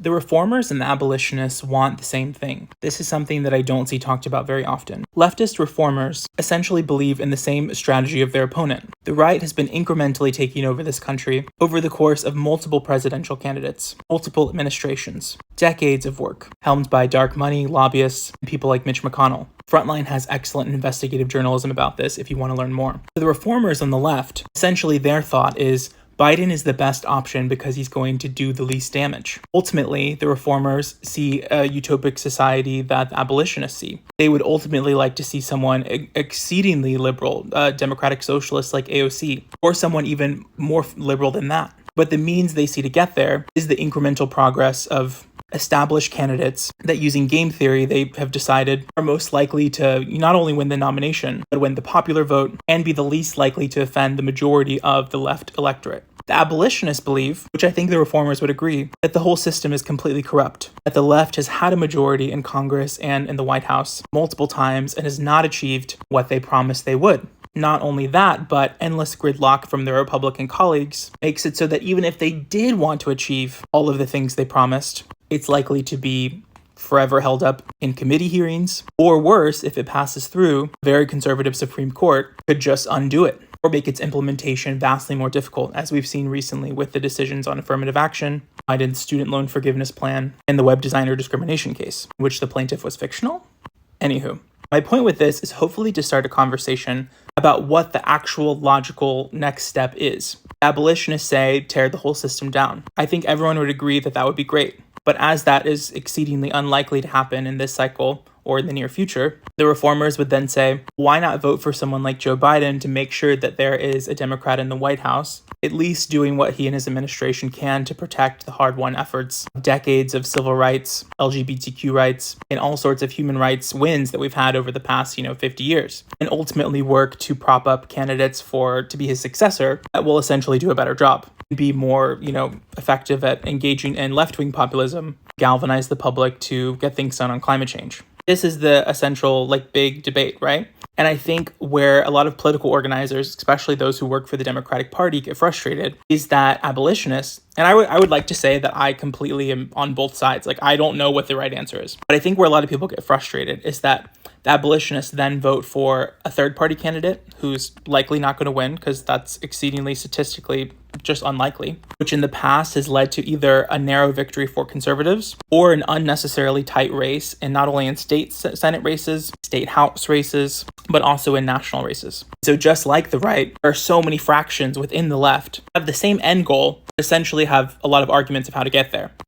The reformers and the abolitionists want the same thing. This is something that I don't see talked about very often. Leftist reformers essentially believe in the same strategy of their opponent. The right has been incrementally taking over this country over the course of multiple presidential candidates, multiple administrations, decades of work, helmed by dark money, lobbyists, and people like Mitch McConnell. Frontline has excellent investigative journalism about this if you want to learn more. For the reformers on the left, essentially their thought is Biden is the best option because he's going to do the least damage. Ultimately, the reformers see a utopic society that the abolitionists see. They would ultimately like to see someone exceedingly liberal, democratic socialist like AOC, or someone even more liberal than that. But the means they see to get there is the incremental progress of established candidates that, using game theory, they have decided are most likely to not only win the nomination, but win the popular vote and be the least likely to offend the majority of the left electorate. The abolitionists believe, which I think the reformers would agree, that the whole system is completely corrupt, that the left has had a majority in Congress and in the White House multiple times and has not achieved what they promised they would. Not only that, but endless gridlock from their Republican colleagues makes it so that even if they did want to achieve all of the things they promised, it's likely to be forever held up in committee hearings, or worse, if it passes through, a very conservative Supreme Court could just undo it or make its implementation vastly more difficult, as we've seen recently with the decisions on affirmative action, Biden's student loan forgiveness plan, and the web designer discrimination case, in which the plaintiff was fictional. Anywho, my point with this is hopefully to start a conversation about what the actual logical next step is. Abolitionists say tear the whole system down. I think everyone would agree that that would be great. But as that is exceedingly unlikely to happen in this cycle or in the near future, the reformers would then say, why not vote for someone like Joe Biden to make sure that there is a Democrat in the White House, at least doing what he and his administration can to protect the hard-won efforts of decades of civil rights, LGBTQ rights, and all sorts of human rights wins that we've had over the past, 50 years, and ultimately work to prop up candidates to be his successor that will essentially do a better job, be more, effective at engaging in left-wing populism, galvanize the public to get things done on climate change. This is the essential, big debate, right? And I think where a lot of political organizers, especially those who work for the Democratic Party, get frustrated is that abolitionists, and I would like to say that I completely am on both sides. I don't know what the right answer is. But I think where a lot of people get frustrated is that the abolitionists then vote for a third-party candidate who's likely not going to win because that's exceedingly statistically just unlikely, which in the past has led to either a narrow victory for conservatives or an unnecessarily tight race, and not only in state Senate races, state House races, but also in national races. So just like the right, there are so many fractions within the left have the same end goal, but essentially have a lot of arguments of how to get there.